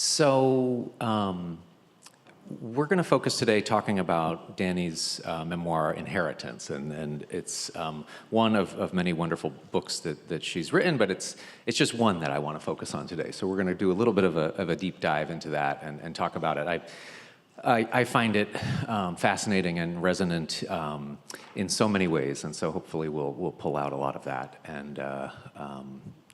So we're going to focus today talking about Dani's memoir, Inheritance, and it's one of many wonderful books that she's written, but it's just one that I want to focus on today. So we're going to do a little bit of a deep dive into that and talk about it. I find it fascinating and resonant in so many ways, and so hopefully we'll pull out a lot of that, and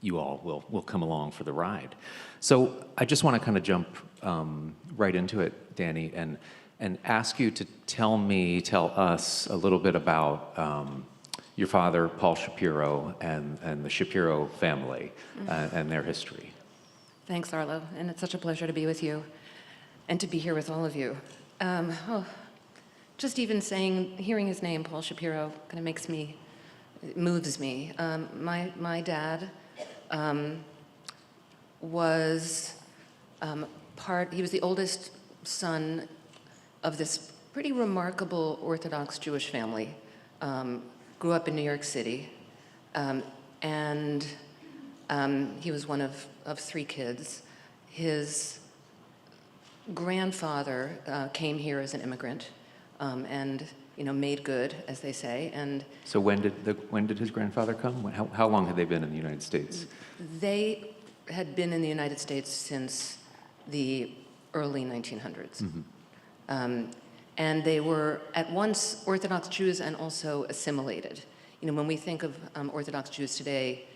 you all will come along for the ride. So I just want to kind of jump right into it, Dani, and ask you to tell us a little bit about your father, Paul Shapiro, and the Shapiro family and their history. Thanks, Arlo, and it's such a pleasure to be with you and to be here with all of you. Just even hearing his name, Paul Shapiro, kind of moves me. My dad was he was the oldest son of this pretty remarkable Orthodox Jewish family. Grew up in New York City, and he was one of three kids. His grandfather came here as an immigrant, and made good, as they say. And so when did his grandfather come? How long had they been in the United States? They had been in the United States since the early 1900s. Mm-hmm. And they were at once Orthodox Jews and also assimilated. When we think of Orthodox Jews today,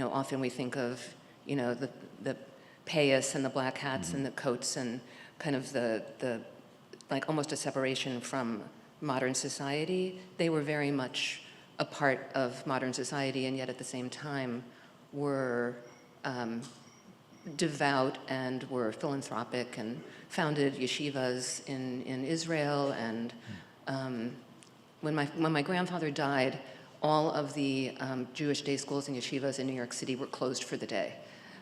often we think of, the payas and the black hats, mm-hmm. and the coats and kind of the like almost a separation from modern society. They were very much a part of modern society, and yet at the same time were devout and were philanthropic and founded yeshivas in Israel. And when my grandfather died, all of the Jewish day schools and yeshivas in New York City were closed for the day.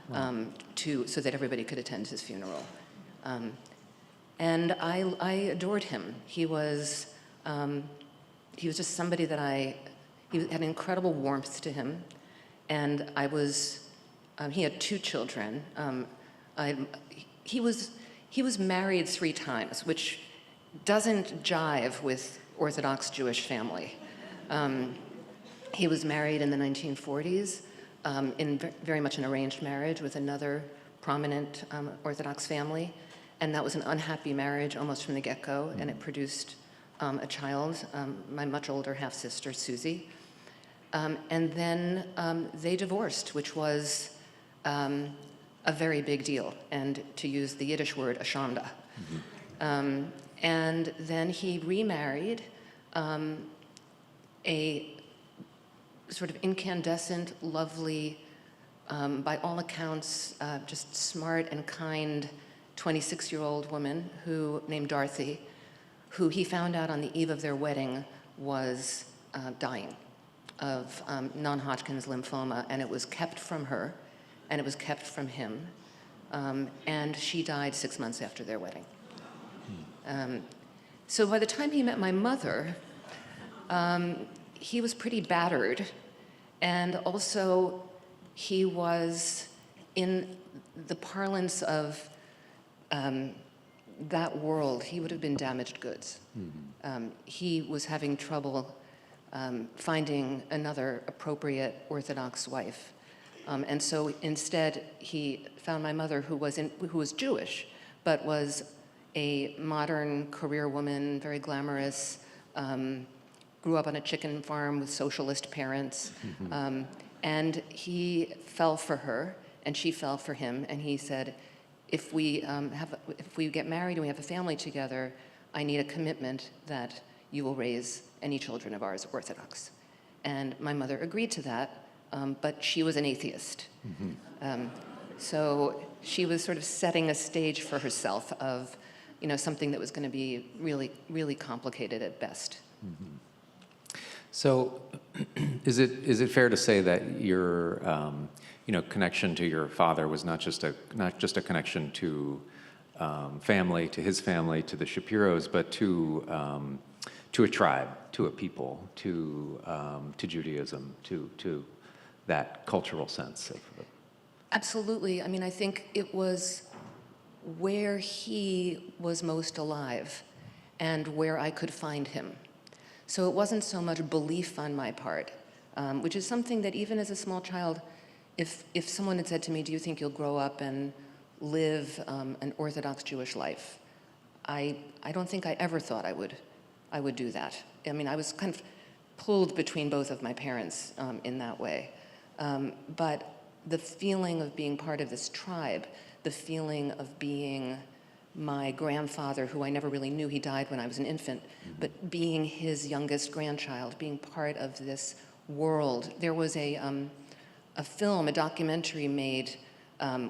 Wow. So that everybody could attend his funeral. And I adored him. He was just somebody that he had incredible warmth to him. And he had two children. He was married 3 times, which doesn't jive with Orthodox Jewish family. He was married in the 1940s in very much an arranged marriage with another prominent Orthodox family. And that was an unhappy marriage almost from the get-go, and it produced a child, my much older half-sister, Susie. And then they divorced, which was a very big deal, and to use the Yiddish word, a shanda. Mm-hmm. And then he remarried a sort of incandescent, lovely, by all accounts, just smart and kind 26-year-old woman named Dorothy, who he found out on the eve of their wedding was dying of non-Hodgkin's lymphoma, and it was kept from her, and it was kept from him, and she died 6 months after their wedding. So by the time he met my mother, he was pretty battered, and also he was, in the parlance of that world, he would have been damaged goods. Mm-hmm. He was having trouble finding another appropriate Orthodox wife. And so instead, he found my mother, who was Jewish, but was a modern career woman, very glamorous, grew up on a chicken farm with socialist parents. Mm-hmm. And he fell for her, and she fell for him, and he said, if we get married and we have a family together, I need a commitment that you will raise any children of ours Orthodox. And my mother agreed to that, but she was an atheist. Mm-hmm. So she was sort of setting a stage for herself of, something that was going to be really, really complicated at best. Mm-hmm. So, is it fair to say that your connection to your father was not just a connection to family, to his family, to the Shapiros, but to a tribe, to a people, to Judaism, to that cultural sense of. Absolutely. I mean, I think it was where he was most alive and where I could find him. So it wasn't so much belief on my part, which is something that even as a small child, if someone had said to me, do you think you'll grow up and live an Orthodox Jewish life? I don't think I ever thought I would do that. I mean, I was kind of pulled between both of my parents in that way. But the feeling of being part of this tribe, the feeling of being my grandfather, who I never really knew, he died when I was an infant, but being his youngest grandchild, being part of this world. There was a film, a documentary made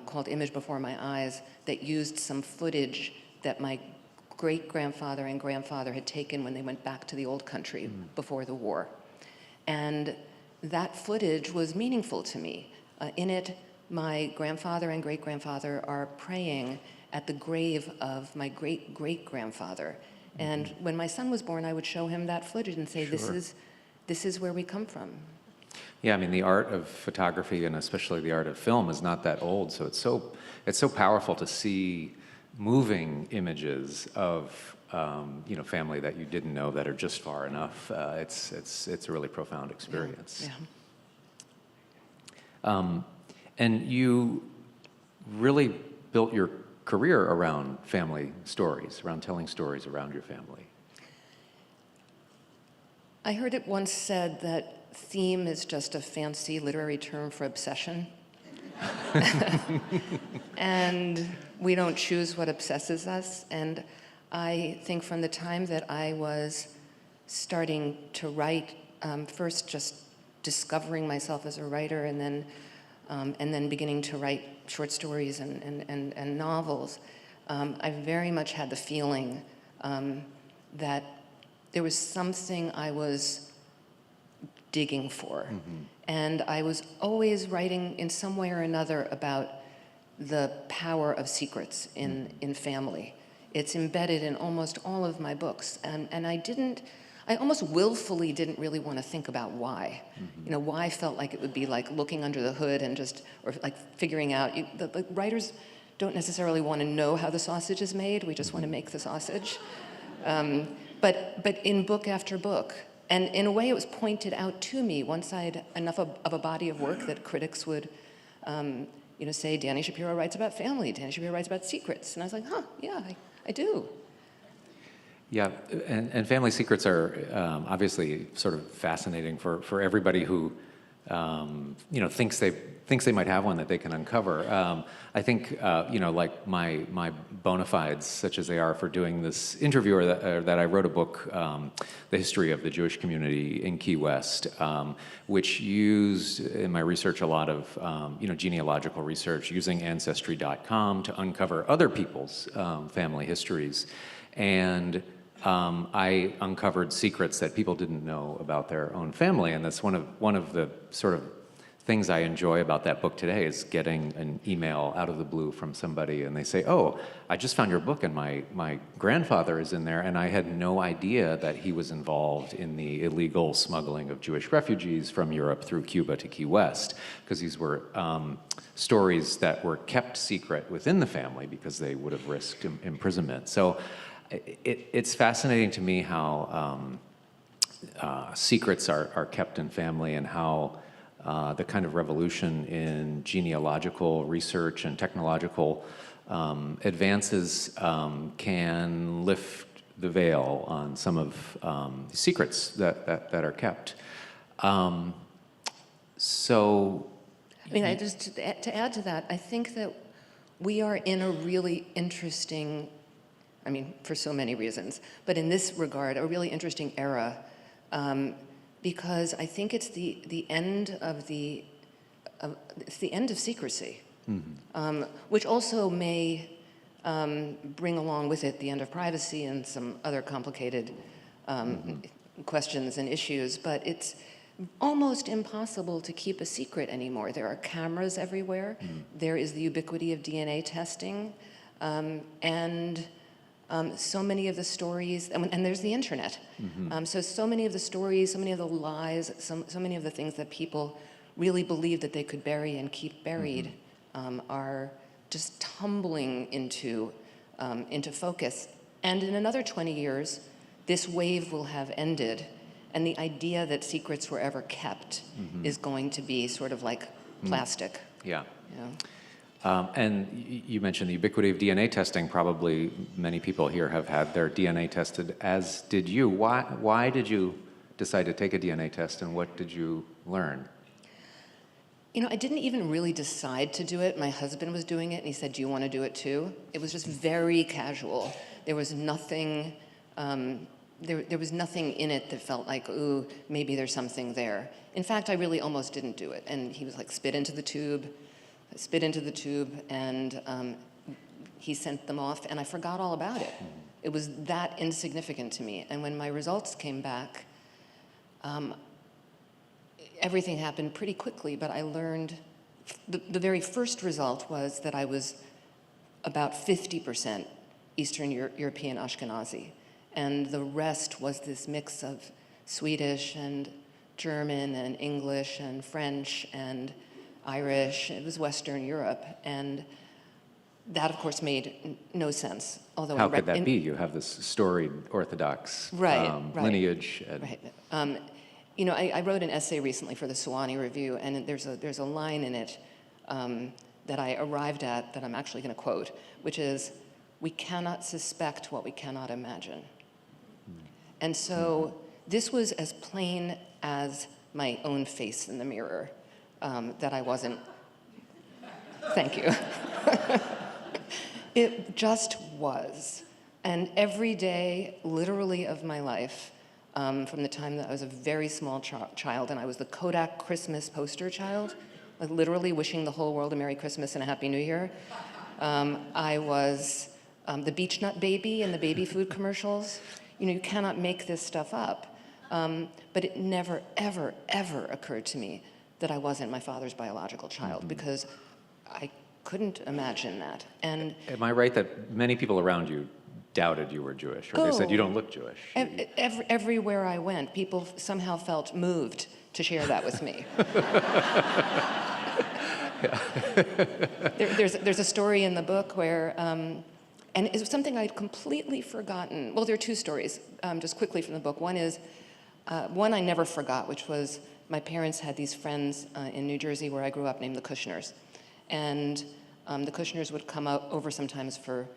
called Image Before My Eyes that used some footage that my great-grandfather and grandfather had taken when they went back to the old country before the war. And that footage was meaningful to me. In it, my grandfather and great-grandfather are praying at the grave of my great-great-grandfather. And when my son was born, I would show him that footage and say, Sure. this is where we come from. Yeah, I mean, the art of photography and especially the art of film is not that old, so it's so powerful to see moving images of family that you didn't know that are just far enough. It's a really profound experience. Yeah. And you really built your career around family stories, around telling stories around your family. I heard it once said that theme is just a fancy literary term for obsession. And we don't choose what obsesses us. And I think from the time that I was starting to write, first just discovering myself as a writer, and then beginning to write short stories and novels, I very much had the feeling that there was something I was digging for. And I was always writing in some way or another about the power of secrets in family. It's embedded in almost all of my books. And I almost willfully didn't really want to think about why. Why felt like it would be like looking under the hood and or like figuring out, the writers don't necessarily want to know how the sausage is made, we just want to make the sausage. But in book after book, and in a way it was pointed out to me once I had enough of a body of work that critics would say, Dani Shapiro writes about family, Dani Shapiro writes about secrets. And I was like, yeah, I do. Yeah, and family secrets are obviously sort of fascinating for everybody who thinks they might have one that they can uncover. I think like my bona fides, such as they are for doing this interview, or that I wrote a book, The History of the Jewish Community in Key West, which used in my research a lot of genealogical research using Ancestry.com to uncover other people's family histories, and I uncovered secrets that people didn't know about their own family, and that's one of the sort of things I enjoy about that book today is getting an email out of the blue from somebody, and they say, "Oh, I just found your book, and my grandfather is in there, and I had no idea that he was involved in the illegal smuggling of Jewish refugees from Europe through Cuba to Key West," because these were stories that were kept secret within the family because they would have risked imprisonment. So. It's fascinating to me how secrets are kept in family, and how the kind of revolution in genealogical research and technological advances can lift the veil on some of the secrets that are kept. So, I mean, to add to that, I think that we are in a really interesting, for so many reasons, but in this regard, a really interesting era, because I think it's the end of secrecy, which also may bring along with it the end of privacy and some other complicated questions and issues. But it's almost impossible to keep a secret anymore. There are cameras everywhere. There is the ubiquity of DNA testing, and so many of the stories, and there's the internet. So many of the stories, so many of the lies, so many of the things that people really believe that they could bury and keep buried are just tumbling into focus. And in another 20 years, this wave will have ended, and the idea that secrets were ever kept is going to be sort of like plastic. Yeah. You know? And you mentioned the ubiquity of DNA testing. Probably many people here have had their DNA tested, as did you. Why did you decide to take a DNA test, and what did you learn? You know, I didn't even really decide to do it. My husband was doing it, and he said, "Do you want to do it too?" It was just very casual. There was nothing, there was nothing in it that felt like, ooh, maybe there's something there. In fact, I really almost didn't do it. And he was like, spit into the tube, and he sent them off, and I forgot all about it. It was that insignificant to me. And when my results came back, everything happened pretty quickly, but I learned, the very first result was that I was about 50% Eastern European Ashkenazi. And the rest was this mix of Swedish and German and English and French and Irish. It was Western Europe. And that, of course, made no sense. Although How could that be? You have this storied Orthodox lineage. Right. You know, I wrote an essay recently for the Sewanee Review, and there's a line in it that I arrived at that I'm actually going to quote, which is, "We cannot suspect what we cannot imagine." And so this was as plain as my own face in the mirror, that I wasn't, thank you. It just was. And every day, literally, of my life, from the time that I was a very small child, and I was the Kodak Christmas poster child, like literally wishing the whole world a Merry Christmas and a Happy New Year. I was the beech nut baby in the baby food commercials. You know, you cannot make this stuff up. But it never, ever, ever occurred to me that I wasn't my father's biological child, because I couldn't imagine that. And am I right that many people around you doubted you were Jewish, or they said you don't look Jewish? Everywhere I went, people somehow felt moved to share that with me. There's a story in the book where, and it was something I'd completely forgotten. Well, there are two stories, just quickly from the book. One is, one I never forgot, which was my parents had these friends in New Jersey where I grew up named the Kushners. And the Kushners would come over sometimes for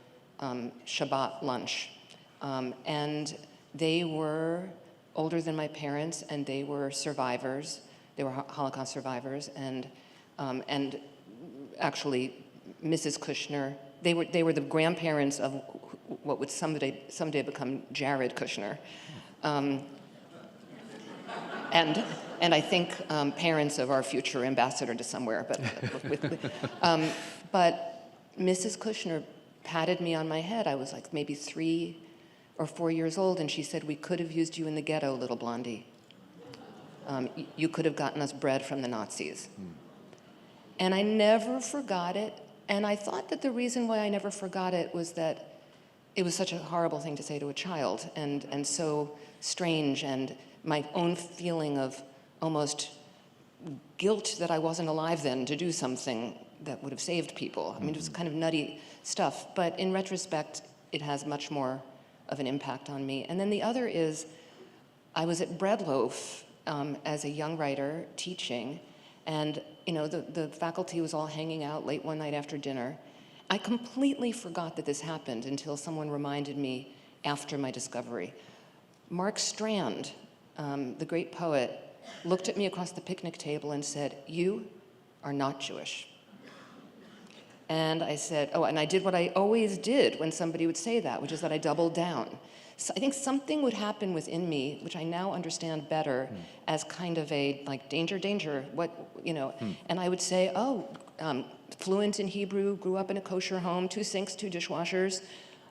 Shabbat lunch. And they were older than my parents, and they were survivors. They were Holocaust survivors, and actually, Mrs. Kushner, they were the grandparents of what would someday become Jared Kushner. And I think parents of our future ambassador to somewhere. But Mrs. Kushner patted me on my head. I was like maybe 3 or 4 years old, and she said, "We could have used you in the ghetto, little blondie. You could have gotten us bread from the Nazis." And I never forgot it. And I thought that the reason why I never forgot it was that it was such a horrible thing to say to a child, and so strange, and my own feeling of almost guilt that I wasn't alive then to do something that would have saved people. I mean, it was kind of nutty stuff, but in retrospect, it has much more of an impact on me. And then the other is, I was at Breadloaf as a young writer teaching, and you know, the faculty was all hanging out late one night after dinner. I completely forgot that this happened until someone reminded me after my discovery. Mark Strand, the great poet, looked at me across the picnic table and said, "You are not Jewish." And I said, oh, and I did what I always did when somebody would say that, which is that I doubled down. So I think something would happen within me, which I now understand better as kind of a, like, danger, danger, what, you know. And I would say, oh, fluent in Hebrew, grew up in a kosher home, 2 sinks, 2 dishwashers.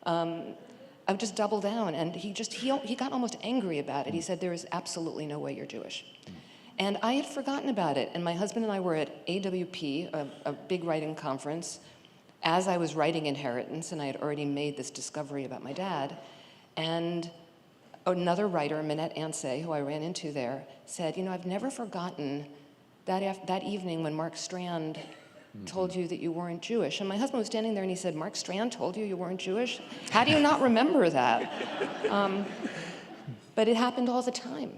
I would just double down, and he got almost angry about it. He said, "There is absolutely no way you're Jewish." And I had forgotten about it, and my husband and I were at AWP, a big writing conference, as I was writing Inheritance, and I had already made this discovery about my dad, and another writer, Minette Ansay, who I ran into there, said, "You know, I've never forgotten that evening when Mark Strand told you that you weren't Jewish. And my husband was standing there and he said, Mark Strand told you you weren't Jewish? How do you not remember that? But it happened all the time.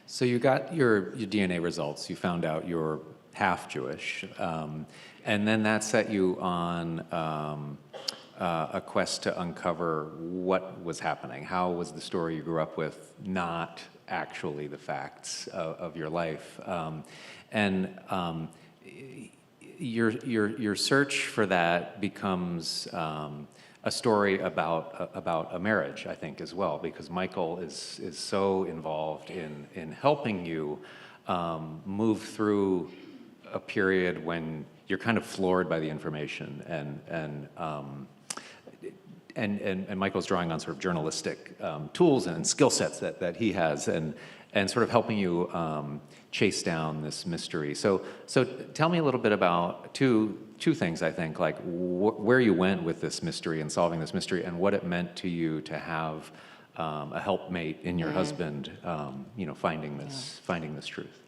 So you got your DNA results. You found out you're half Jewish. And then that set you on a quest to uncover what was happening. How was the story you grew up with not actually the facts of your life? Your search for that becomes a story about a marriage, I think, as well, because Michael is so involved in helping you move through a period when you're kind of floored by the information, and Michael's drawing on sort of journalistic tools and skill sets that he has, and sort of helping you chase down this mystery. So tell me a little bit about two things, I think, like where you went with this mystery and solving this mystery, and what it meant to you to have a helpmate in your husband, finding this truth.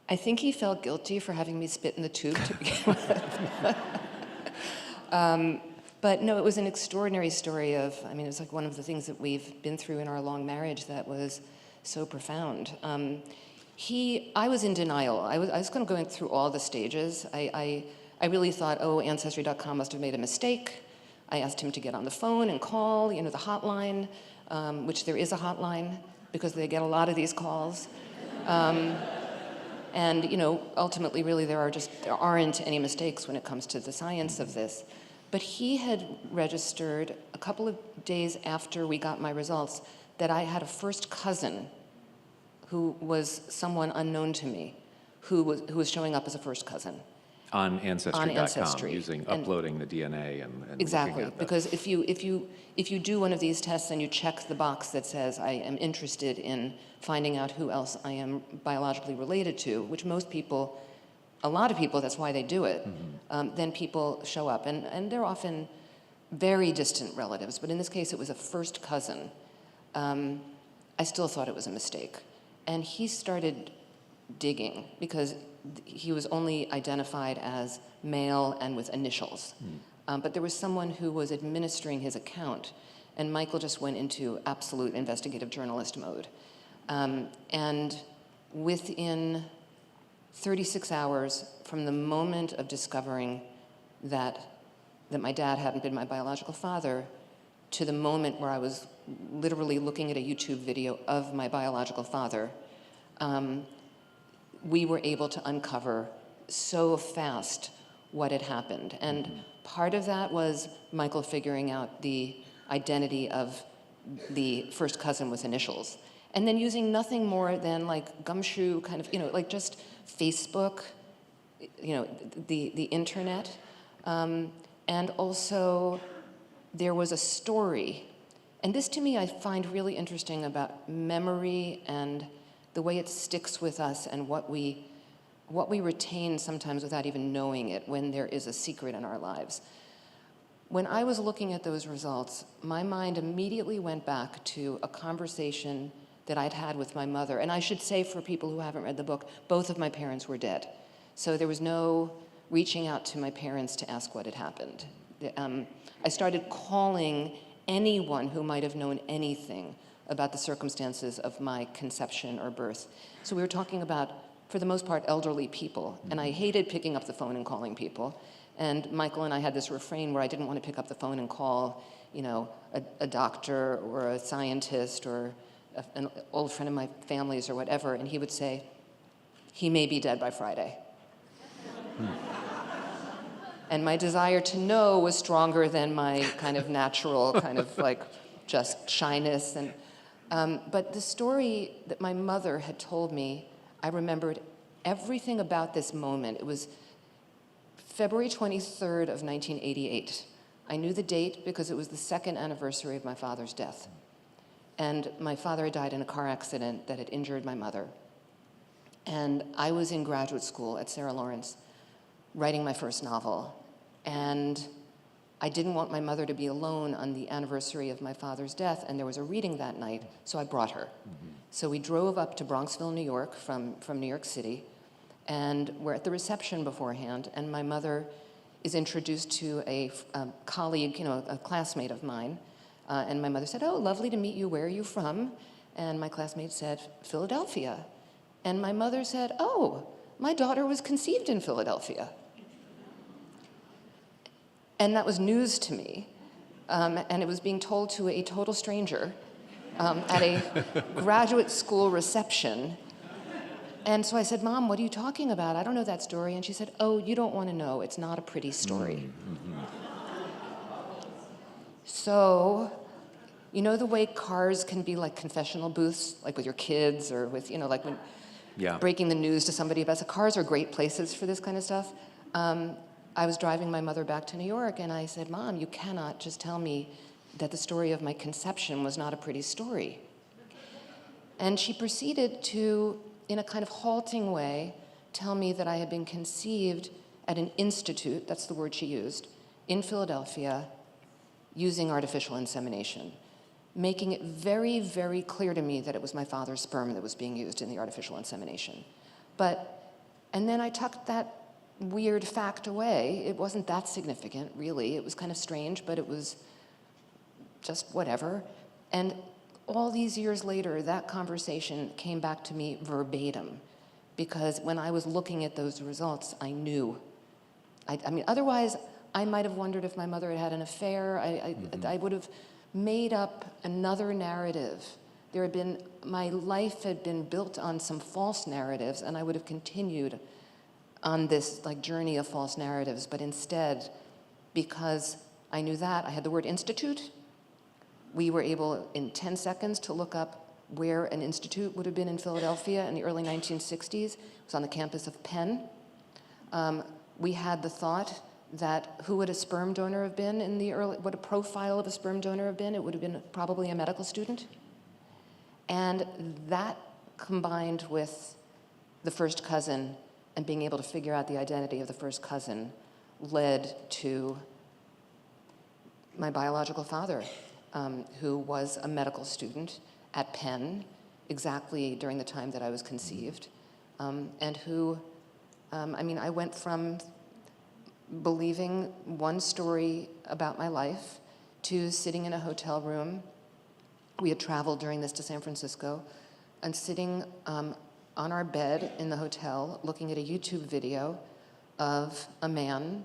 I think he felt guilty for having me spit in the tube to begin with. But no, it was an extraordinary story of, it was like one of the things that we've been through in our long marriage that was so profound. I was in denial. I was kind of going through all the stages. I really thought, Ancestry.com must have made a mistake. I asked him to get on the phone and call, the hotline, which there is a hotline because they get a lot of these calls. And ultimately, really, there aren't any mistakes when it comes to the science of this. But he had registered a couple of days after we got my results that I had a first cousin who was someone unknown to me, who was showing up as a first cousin. On Ancestry.com, Ancestry. uploading the DNA and exactly, looking at because if you do one of these tests and you check the box that says I am interested in finding out who else I am biologically related to, which a lot of people, that's why they do it, then people show up, and they're often very distant relatives. But in this case, it was a first cousin. I still thought it was a mistake, and he started digging because he was only identified as male and with initials. But there was someone who was administering his account, and Michael just went into absolute investigative journalist mode. And within 36 hours from the moment of discovering that my dad hadn't been my biological father to the moment where I was literally looking at a YouTube video of my biological father, we were able to uncover so fast what had happened. And part of that was Michael figuring out the identity of the first cousin with initials. And then using nothing more than like gumshoe kind of, like just Facebook, the internet. And also there was a story. And this to me I find really interesting about memory and the way it sticks with us and what we retain sometimes without even knowing it when there is a secret in our lives. When I was looking at those results, my mind immediately went back to a conversation that I'd had with my mother. And I should say, for people who haven't read the book, both of my parents were dead. So there was no reaching out to my parents to ask what had happened. I started calling anyone who might have known anything about the circumstances of my conception or birth. So we were talking about, for the most part, elderly people. And I hated picking up the phone and calling people. And Michael and I had this refrain where I didn't want to pick up the phone and call, a doctor or a scientist or an old friend of my family's or whatever. And he would say, he may be dead by Friday. And my desire to know was stronger than my kind of natural kind of like just shyness. But the story that my mother had told me, I remembered everything about this moment. It was February 23rd of 1988. I knew the date because it was the second anniversary of my father's death. And my father had died in a car accident that had injured my mother. And I was in graduate school at Sarah Lawrence writing my first novel. And I didn't want my mother to be alone on the anniversary of my father's death, and there was a reading that night, so I brought her. So we drove up to Bronxville, New York from New York City, And we're at the reception beforehand, and my mother is introduced to a colleague, a classmate of mine. And my mother said, "Oh, lovely to meet you. Where are you from?" And my classmate said, "Philadelphia." And my mother said, "Oh, my daughter was conceived in Philadelphia." And that was news to me. And it was being told to a total stranger at a graduate school reception. And so I said, "Mom, what are you talking about? I don't know that story." And she said, "Oh, you don't want to know. It's not a pretty story." So, you know the way cars can be like confessional booths, like with your kids or with, like when breaking the news to somebody about it. Cars are great places for this kind of stuff. I was driving my mother back to New York, and I said, "Mom, you cannot just tell me that the story of my conception was not a pretty story." And she proceeded to, in a kind of halting way, tell me that I had been conceived at an institute, that's the word she used, in Philadelphia, using artificial insemination, making it very, very clear to me that it was my father's sperm that was being used in the artificial insemination. And then I tucked that weird fact away. It wasn't that significant, really. It was kind of strange, but it was just whatever. And all these years later, that conversation came back to me verbatim, because when I was looking at those results, I knew. I mean, otherwise, I might have wondered if my mother had had an affair. I would have made up another narrative. My life had been built on some false narratives, and I would have continued on this journey of false narratives. But instead, because I knew that, I had the word institute. We were able, in 10 seconds, to look up where an institute would have been in Philadelphia in the early 1960s. It was on the campus of Penn. We had the thought that who would a sperm donor have been what a profile of a sperm donor have been? It would have been probably a medical student. And that, combined with the first cousin and being able to figure out the identity of the first cousin, led to my biological father, who was a medical student at Penn exactly during the time that I was conceived, and who, I went from believing one story about my life to sitting in a hotel room. We had traveled during this to San Francisco, and sitting on our bed in the hotel looking at a YouTube video of a man,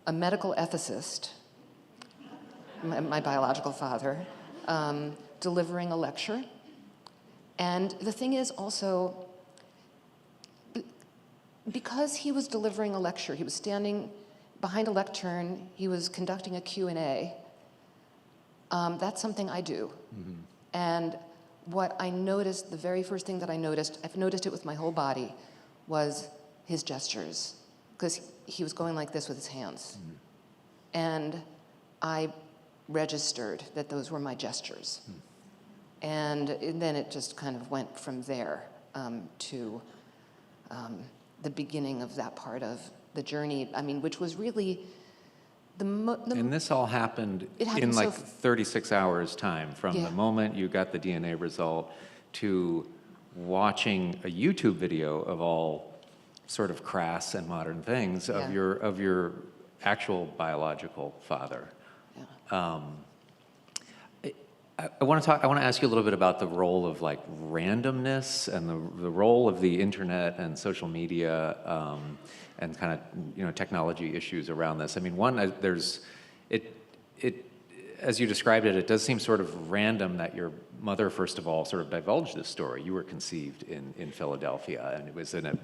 a medical ethicist, my biological father, delivering a lecture. And the thing is also, because he was delivering a lecture, he was standing behind a lectern, he was conducting a Q&A, that's something I do. And what I noticed, the very first thing that I noticed, I've noticed it with my whole body, was his gestures. Because he was going like this with his hands. And I registered that those were my gestures. And then it just kind of went from there to the beginning of that part of the journey, which was really and this all happened in 36 hours time from the moment you got the DNA result to watching a YouTube video of all sort of crass and modern things of your actual biological father. I want to ask you a little bit about the role of randomness and the role of the internet and social media and kind of technology issues around this. As you described it, it does seem sort of random that your mother, first of all, sort of divulged this story. You were conceived in Philadelphia, and it was in an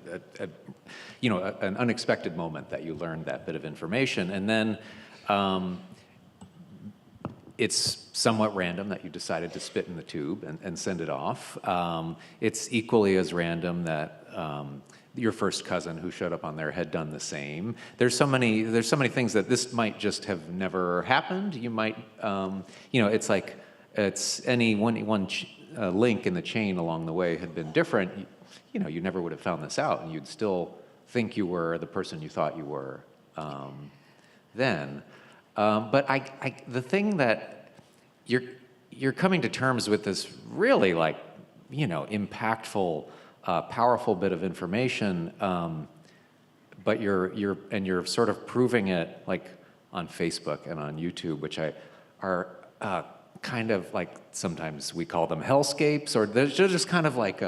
unexpected moment that you learned that bit of information, and then. It's somewhat random that you decided to spit in the tube and send it off. It's equally as random that your first cousin who showed up on there had done the same. There's so many things that this might just have never happened. You might, it's like it's any one link in the chain along the way had been different. You never would have found this out, and you'd still think you were the person you thought you were then. But the thing that you're coming to terms with this really impactful powerful bit of information, but you're sort of proving it like on Facebook and on YouTube, which are kind of like, sometimes we call them hellscapes, or they're just kind of like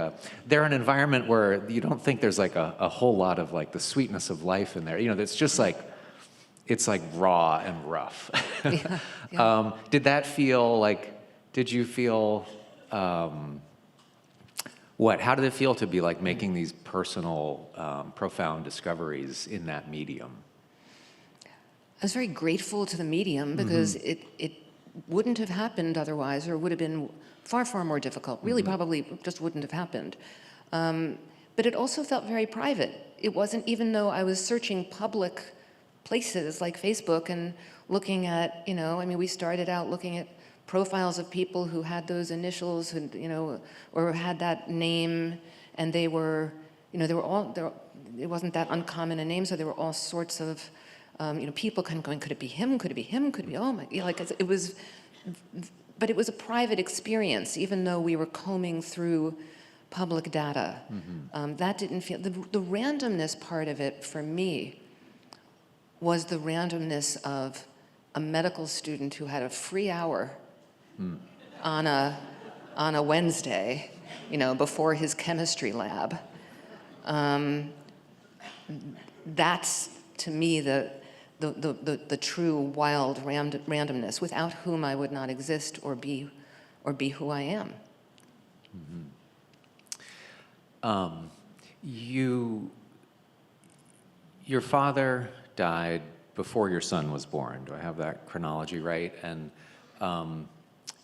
they're an environment where you don't think there's like a whole lot of like the sweetness of life in there. You know, it's just like, it's like raw and rough. Yeah, yeah. Did that feel like, did you feel, how did it feel to be like making these personal, profound discoveries in that medium? I was very grateful to the medium because it wouldn't have happened otherwise, or would have been far, far more difficult. Really, probably just wouldn't have happened. But it also felt very private. It wasn't, even though I was searching public places like Facebook and looking at, you know, I mean, we started out looking at profiles of people who had those initials, who, you know, or had that name, and they were, you know, they were all, it wasn't that uncommon a name, so there were all sorts of, you know, people kind of going, could it be him? Could it be him? Could it be, oh my, you know, like it was, but it was a private experience, even though we were combing through public data. That didn't feel, the randomness part of it for me was the randomness of a medical student who had a free hour on a Wednesday, you know, before his chemistry lab. That's, to me, the true wild randomness, without whom I would not exist or be who I am. Your father died before your son was born. Do I have that chronology right? And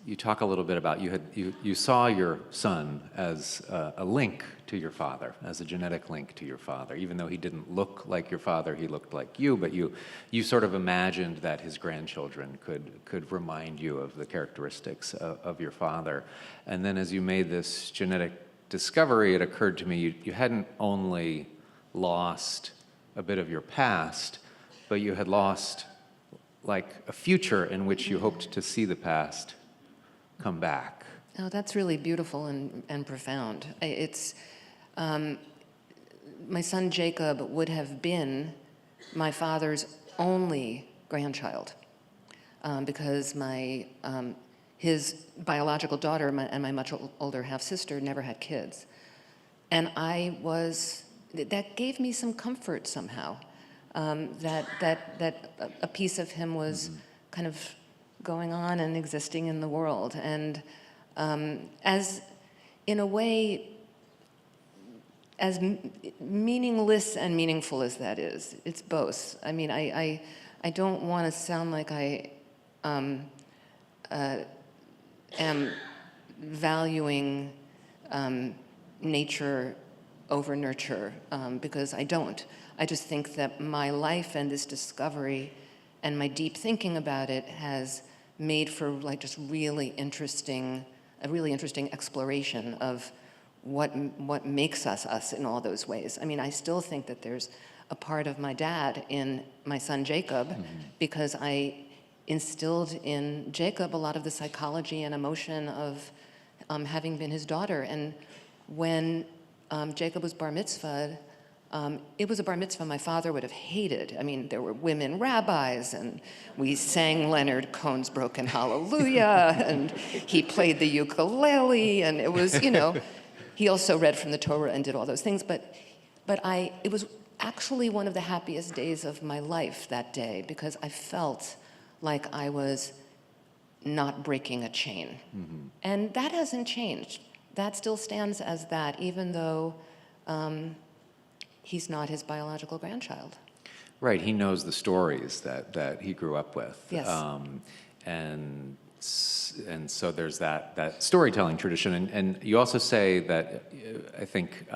you talk a little bit about you saw your son as a link to your father, as a genetic link to your father. Even though he didn't look like your father, he looked like you, but you sort of imagined that his grandchildren could remind you of the characteristics of your father. And then as you made this genetic discovery, it occurred to me you hadn't only lost a bit of your past, but you had lost like a future in which you hoped to see the past come back. Oh, that's really beautiful and profound. It's, my son Jacob would have been my father's only grandchild, because his biological daughter and my much older half-sister never had kids. And that gave me some comfort somehow, that a piece of him was kind of going on and existing in the world. And as, in a way, as meaningless and meaningful as that is, it's both. I mean, I don't want to sound like I am valuing nature over nurture, because I don't. I just think that my life and this discovery and my deep thinking about it has made for like just a really interesting exploration of what makes us in all those ways. I mean, I still think that there's a part of my dad in my son Jacob, because I instilled in Jacob a lot of the psychology and emotion of having been his daughter. And when Jacob was bar mitzvahed, it was a bar mitzvah my father would have hated. I mean, there were women rabbis, and we sang Leonard Cohen's Broken Hallelujah, and he played the ukulele, and it was, you know, he also read from the Torah and did all those things. But it was actually one of the happiest days of my life that day, because I felt like I was not breaking a chain. And that hasn't changed. That still stands as that, even though he's not his biological grandchild. Right, he knows the stories that he grew up with. Yes. And so there's that storytelling tradition. And you also say that, I think,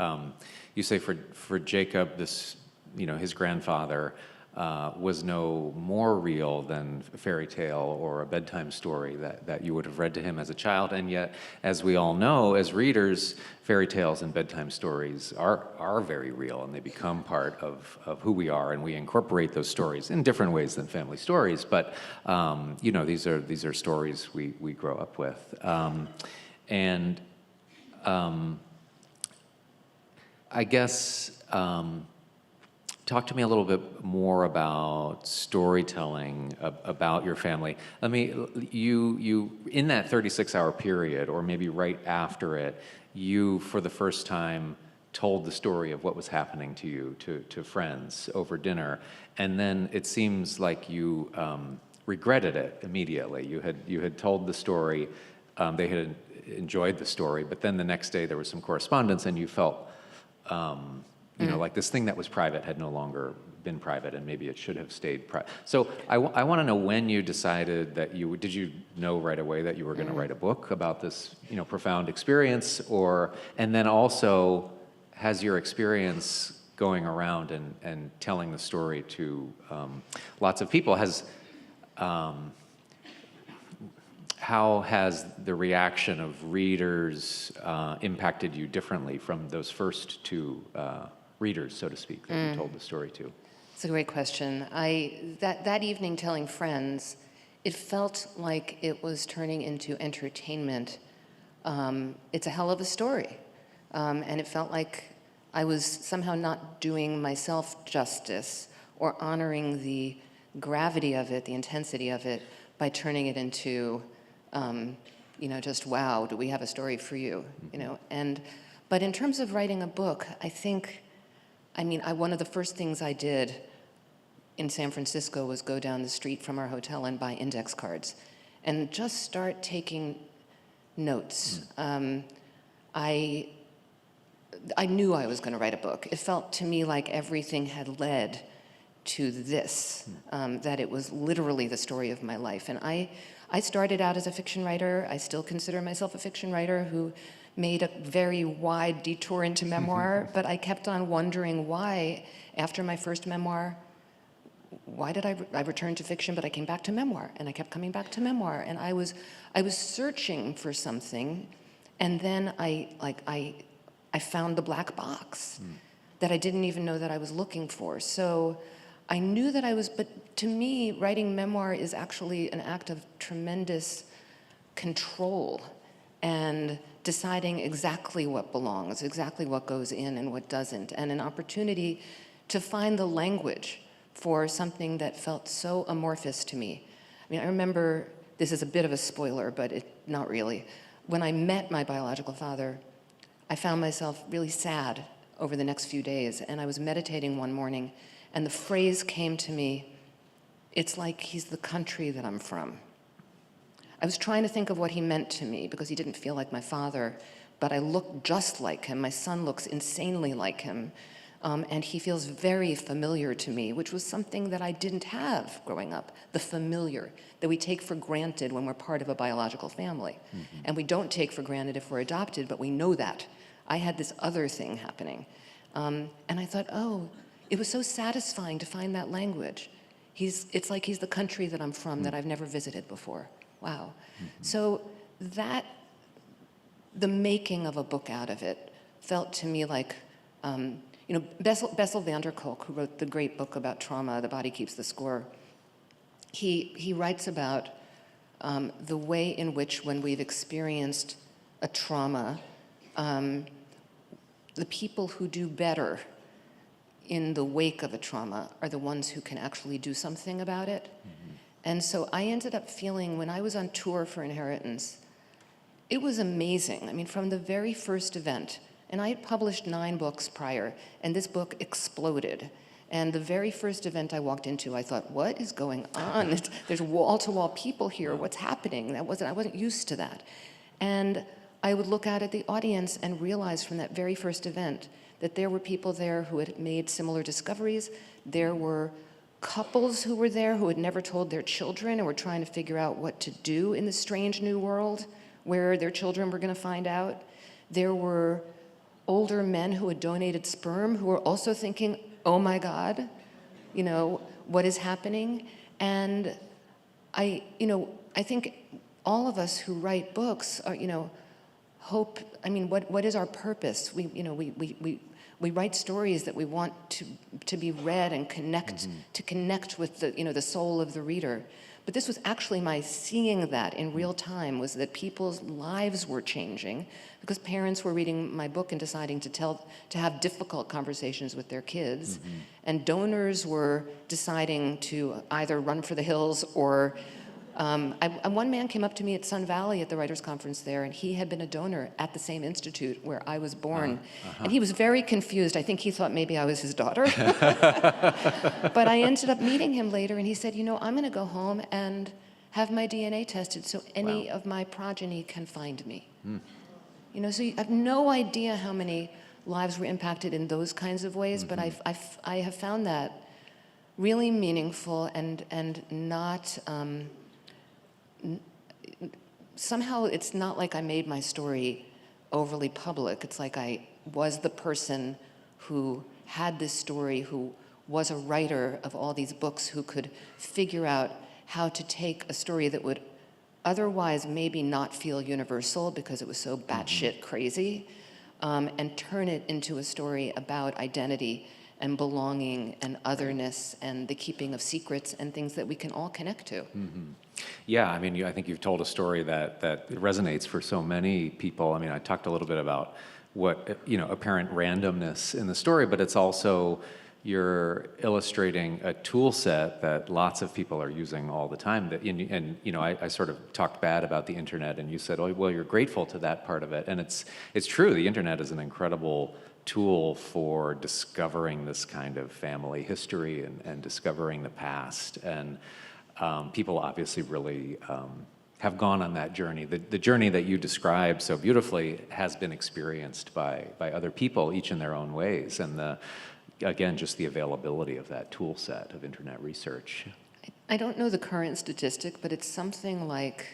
you say for Jacob, this, you know, his grandfather was no more real than a fairy tale or a bedtime story that you would have read to him as a child. And yet, as we all know, as readers, fairy tales and bedtime stories are very real, and they become part of who we are, and we incorporate those stories in different ways than family stories. But you know, these are stories we grow up with. I guess, talk to me a little bit more about storytelling about your family. You in that 36-hour period, or maybe right after it, you, for the first time, told the story of what was happening to you, to friends over dinner. And then it seems like you regretted it immediately. You had told the story, they had enjoyed the story, but then the next day there was some correspondence and you felt, you know, like this thing that was private had no longer been private, and maybe it should have stayed private. So I want to know when you decided that did you know right away that you were going to write a book about this, you know, profound experience, and then also, has your experience going around and telling the story to lots of people, how has the reaction of readers impacted you differently from those first two readers, so to speak, that you told the story to? It's a great question. That evening telling friends, it felt like it was turning into entertainment. It's a hell of a story. And it felt like I was somehow not doing myself justice or honoring the gravity of it, the intensity of it, by turning it into, you know, just, wow, do we have a story for you, you know? But in terms of writing a book, one of the first things I did in San Francisco was go down the street from our hotel and buy index cards and just start taking notes. I knew I was going to write a book. It felt to me like everything had led to this, that it was literally the story of my life. And I started out as a fiction writer. I still consider myself a fiction writer who made a very wide detour into memoir, but I kept on wondering why, after my first memoir, why did I return to fiction, but I came back to memoir, and I kept coming back to memoir, and I was searching for something, and then I found the black box that I didn't even know that I was looking for. So I knew that but to me, writing memoir is actually an act of tremendous control and deciding exactly what belongs, exactly what goes in and what doesn't, and an opportunity to find the language for something that felt so amorphous to me. I mean, I remember, this is a bit of a spoiler, but not really. When I met my biological father, I found myself really sad over the next few days, and I was meditating one morning, and the phrase came to me, it's like he's the country that I'm from. I was trying to think of what he meant to me, because he didn't feel like my father, but I look just like him. My son looks insanely like him, and he feels very familiar to me, which was something that I didn't have growing up, the familiar, that we take for granted when we're part of a biological family. And we don't take for granted if we're adopted, but we know that. I had this other thing happening. And I thought, oh, it was so satisfying to find that language. It's like he's the country that I'm from that I've never visited before. Wow. So the making of a book out of it felt to me like, you know, Bessel van der Kolk, who wrote the great book about trauma, The Body Keeps the Score, he writes about the way in which when we've experienced a trauma, the people who do better in the wake of a trauma are the ones who can actually do something about it. And so I ended up feeling, when I was on tour for Inheritance, it was amazing. I mean, from the very first event, and I had published 9 books prior, and this book exploded. And the very first event I walked into, I thought, what is going on? There's wall-to-wall people here. What's happening? I wasn't used to that. And I would look out at the audience and realize from that very first event that there were people there who had made similar discoveries. There were couples who were there who had never told their children and were trying to figure out what to do in the strange new world where their children were going to find out. There were older men who had donated sperm who were also thinking, oh my God, you know, what is happening? And I think all of us who write books are, you know, hope, I mean, what is our purpose? We write stories that we want to be read and connect with the, you know, the soul of the reader. But this was actually my seeing that in real time, was that people's lives were changing because parents were reading my book and deciding to have difficult conversations with their kids. And donors were deciding to either run for the hills or one man came up to me at Sun Valley at the Writers' Conference there, and he had been a donor at the same institute where I was born. And he was very confused. I think he thought maybe I was his daughter. But I ended up meeting him later, and he said, you know, I'm going to go home and have my DNA tested so any of my progeny can find me. You know, so you have no idea how many lives were impacted in those kinds of ways, but I have found that really meaningful and not... somehow it's not like I made my story overly public. It's like I was the person who had this story, who was a writer of all these books, who could figure out how to take a story that would otherwise maybe not feel universal because it was so batshit crazy, and turn it into a story about identity and belonging and otherness and the keeping of secrets and things that we can all connect to. Yeah, I mean, I think you've told a story that resonates for so many people. I mean, I talked a little bit about what, you know, apparent randomness in the story, but it's also you're illustrating a tool set that lots of people are using all the time. And you know, I sort of talked bad about the internet, and you said, oh, well, you're grateful to that part of it. And it's true, the internet is an incredible tool for discovering this kind of family history and discovering the past. And people obviously really have gone on that journey. The journey that you described so beautifully has been experienced by other people, each in their own ways. And again, just the availability of that tool set of internet research. I don't know the current statistic, but it's something like,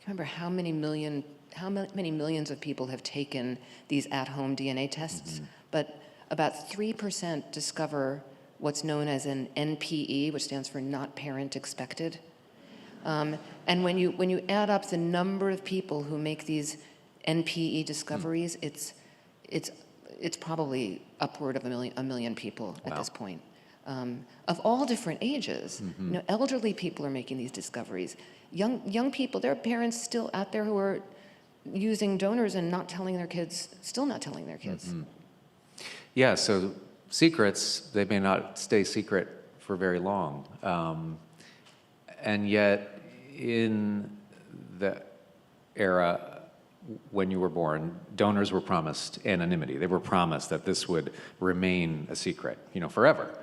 I can't remember how many millions of people have taken these at-home DNA tests, but about 3% discover what's known as an NPE, which stands for not parent expected. And when you add up the number of people who make these NPE discoveries, it's probably upward of a million people at this point, of all different ages. You know, elderly people are making these discoveries. Young people, there are parents still out there who are using donors and not telling their kids, still not telling their kids. Yeah, so secrets, they may not stay secret for very long. And yet, in the era when you were born, donors were promised anonymity. They were promised that this would remain a secret, you know, forever.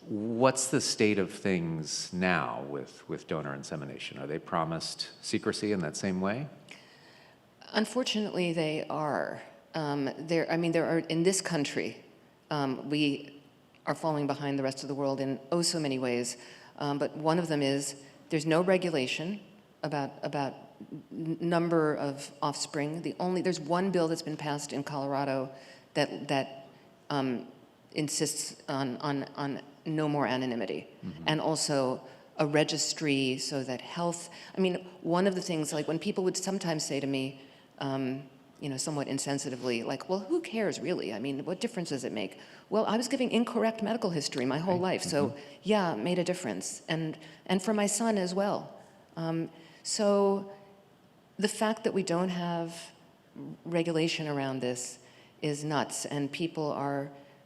What's the state of things now with donor insemination? Are they promised secrecy in that same way? Unfortunately, they are. There are, in this country, we are falling behind the rest of the world in oh so many ways. But one of them is there's no regulation about number of offspring. There's one bill that's been passed in Colorado that insists on no more anonymity, and also a registry so that health. I mean, one of the things, like when people would sometimes say to me, you know, somewhat insensitively, like, well, who cares really? I mean, what difference does it make? Well, I was giving incorrect medical history my whole life, so yeah, it made a difference, and for my son as well. So the fact that we don't have regulation around this is nuts, and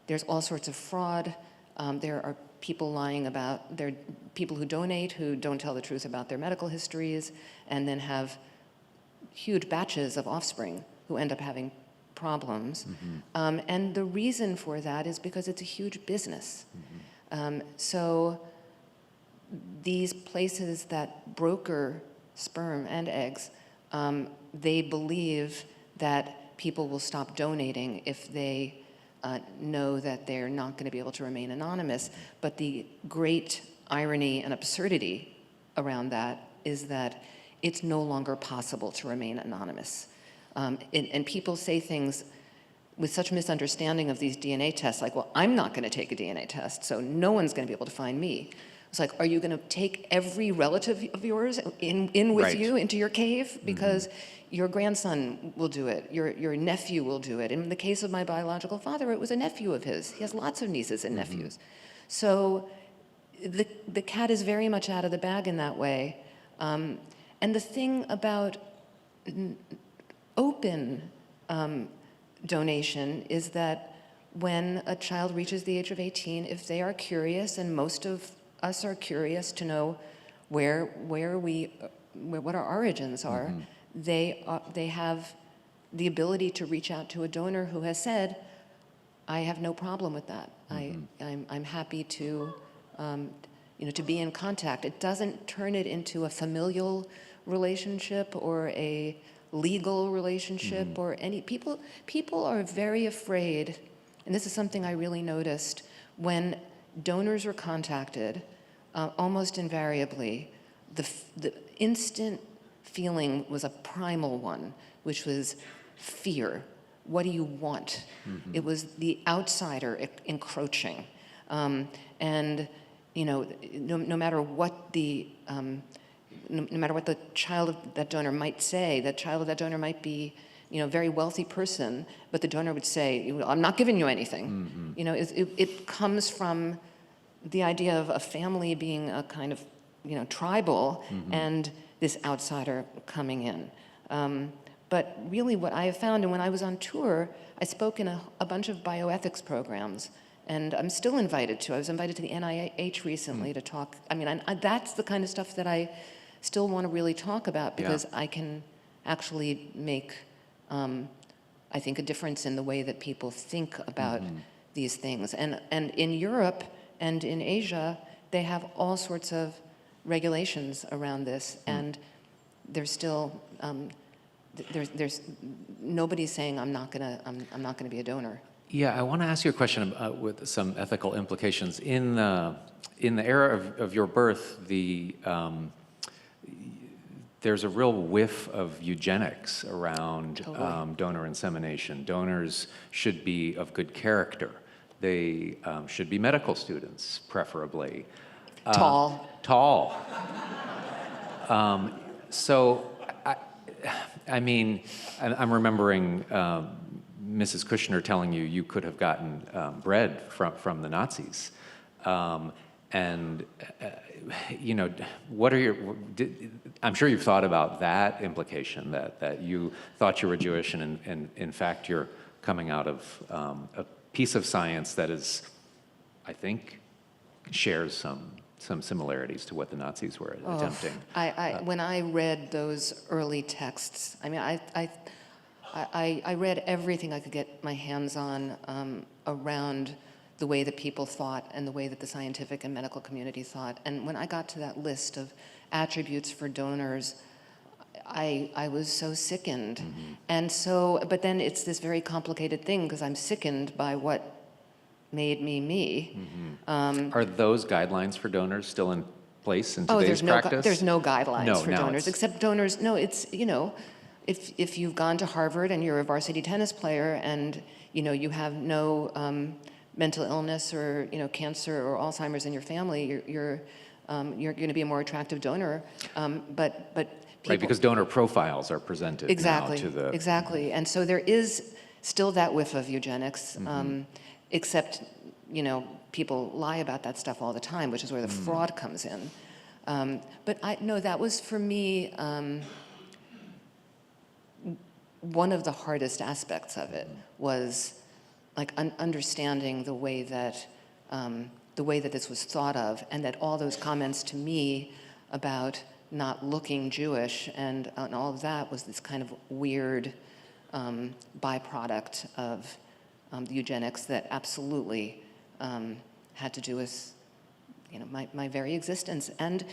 there's all sorts of fraud. There are people lying about, there are people who donate who don't tell the truth about their medical histories, and then have huge batches of offspring who end up having problems. And the reason for that is because it's a huge business. So these places that broker sperm and eggs, they believe that people will stop donating if they know that they're not going to be able to remain anonymous. But the great irony and absurdity around that is that it's no longer possible to remain anonymous. And people say things with such misunderstanding of these DNA tests, like, well, I'm not going to take a DNA test, so no one's going to be able to find me. It's like, are you going to take every relative of yours in with you into your cave? Because your grandson will do it, your nephew will do it. In the case of my biological father, it was a nephew of his. He has lots of nieces and nephews. So the cat is very much out of the bag in that way. And the thing about open donation is that when a child reaches the age of 18, if they are curious, and most of us are curious to know what our origins are, they have the ability to reach out to a donor who has said, I have no problem with that. I'm happy to, to be in contact. It doesn't turn it into a familial relationship or a legal relationship or any. People are very afraid, and this is something I really noticed, when donors are contacted, almost invariably, the instant feeling was a primal one, which was fear. What do you want? It was the outsider encroaching. And, no matter what the child of that donor might say, that child of that donor might be, a very wealthy person, but the donor would say, I'm not giving you anything. It comes from the idea of a family being a kind of, tribal, and this outsider coming in. But really what I have found, and when I was on tour, I spoke in a bunch of bioethics programs, and I'm still invited to. I was invited to the NIH recently to talk. That's the kind of stuff that I still want to really talk about, because I can actually make, I think, a difference in the way that people think about these things. And in Europe and in Asia, they have all sorts of regulations around this, and there's still, there's nobody's saying I'm not gonna be a donor. Yeah, I want to ask you a question with some ethical implications. In the era of your birth, there's a real whiff of eugenics around donor insemination. Donors should be of good character. They should be medical students, preferably. Tall. Tall. So, I'm remembering Mrs. Kushner telling you could have gotten bread from the Nazis. What are I'm sure you've thought about that implication, that you thought you were Jewish, and in fact you're coming out of a piece of science that is, I think, shares some similarities to what the Nazis were attempting. When I read those early texts, I read everything I could get my hands on around the way that people thought and the way that the scientific and medical community thought. And when I got to that list of attributes for donors, I was so sickened. And so, but then it's this very complicated thing, because I'm sickened by what made me. Are those guidelines for donors still in place in today's practice? There's no guidelines for donors, it's... except donors, it's, if you've gone to Harvard and you're a varsity tennis player and, you have no mental illness or, cancer or Alzheimer's in your family, you're going to be a more attractive donor. But people, right, because donor profiles are presented now to the... Exactly. And so there is still that whiff of eugenics, except, people lie about that stuff all the time, which is where the fraud comes in. But that was for me one of the hardest aspects of it, was like understanding the way that this was thought of, and that all those comments to me about not looking Jewish and all of that was this kind of weird byproduct of the eugenics that absolutely had to do with my very existence. And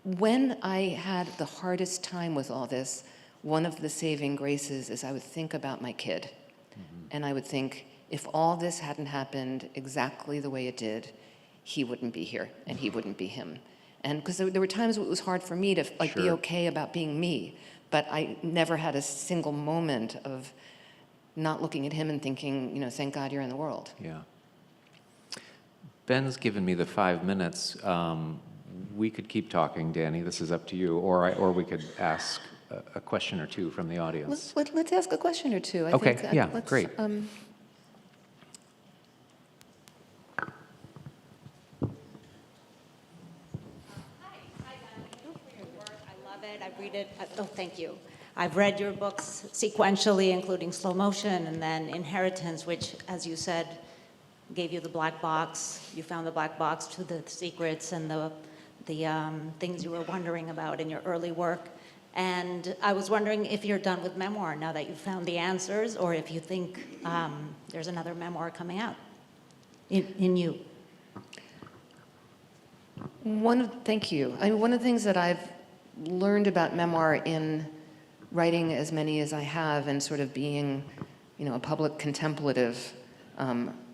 when I had the hardest time with all this, one of the saving graces is I would think about my kid. And I would think, if all this hadn't happened exactly the way it did, he wouldn't be here, and he wouldn't be him. And because there were times it was hard for me to be okay about being me, but I never had a single moment of not looking at him and thinking, thank God you're in the world. Yeah. Ben's given me the 5 minutes. We could keep talking, Dani. This is up to you, or we could ask a question or two from the audience. Let's ask a question or two. I think, yeah, great. thank you. I've read your books sequentially, including Slow Motion and then Inheritance, which, as you said, gave you the black box. You found the black box to the secrets and the things you were wondering about in your early work. And I was wondering if you're done with memoir now that you've found the answers, or if you think there's another memoir coming out in you. Thank you. I mean, one of the things that I've learned about memoir in writing as many as I have and sort of being, a public contemplative,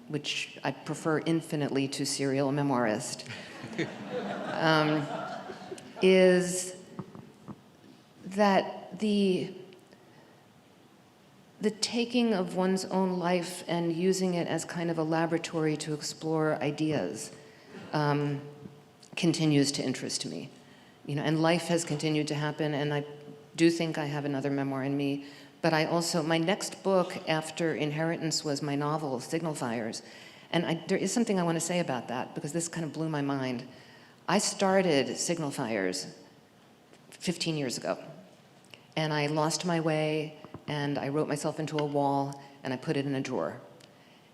which I prefer infinitely to serial memoirist, is that the taking of one's own life and using it as kind of a laboratory to explore ideas continues to interest me. And life has continued to happen, and I do think I have another memoir in me. But my next book after Inheritance was my novel, Signal Fires. And there is something I want to say about that, because this kind of blew my mind. I started Signal Fires 15 years ago. And I lost my way, and I wrote myself into a wall, and I put it in a drawer.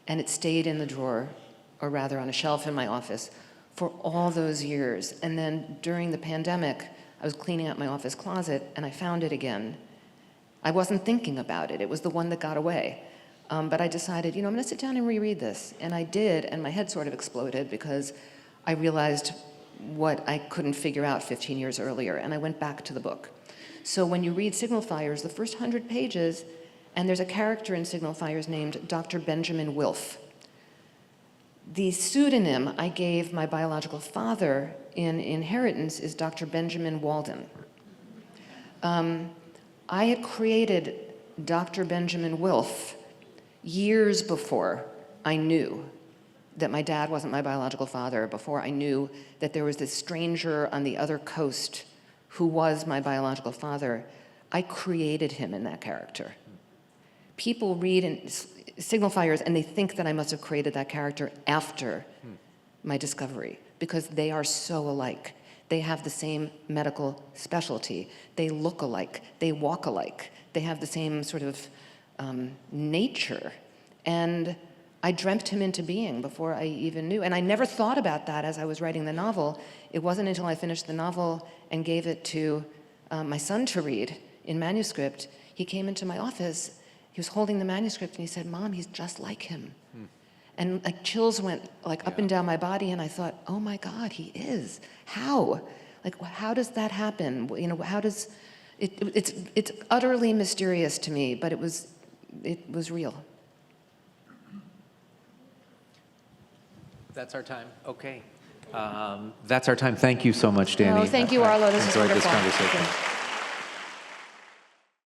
And it stayed in the drawer, or rather on a shelf in my office, for all those years. And then during the pandemic, I was cleaning out my office closet, and I found it again. I wasn't thinking about it. It was the one that got away. But I decided, I'm going to sit down and reread this. And I did, and my head sort of exploded because I realized what I couldn't figure out 15 years earlier, and I went back to the book. So when you read Signal Fires, the first 100 pages, and there's a character in Signal Fires named Dr. Benjamin Wilf. The pseudonym I gave my biological father in Inheritance is Dr. Benjamin Walden. I had created Dr. Benjamin Wilf years before I knew that my dad wasn't my biological father, before I knew that there was this stranger on the other coast who was my biological father. I created him in that character. People read in Signal Fires and they think that I must have created that character after my discovery, because they are so alike. They have the same medical specialty. They look alike. They walk alike. They have the same sort of nature. And I dreamt him into being before I even knew. And I never thought about that as I was writing the novel. It wasn't until I finished the novel and gave it to my son to read in manuscript. He came into my office. He was holding the manuscript and he said, "Mom, he's just like him." And like chills went like up and down my body, and I thought, oh my God, he is. How? Like, how does that happen? How does it's utterly mysterious to me, but it was real. That's our time. Okay. That's our time. Thank you so much, Dani. Oh, thank you, Arlo. This is Enjoyed this wonderful. conversation.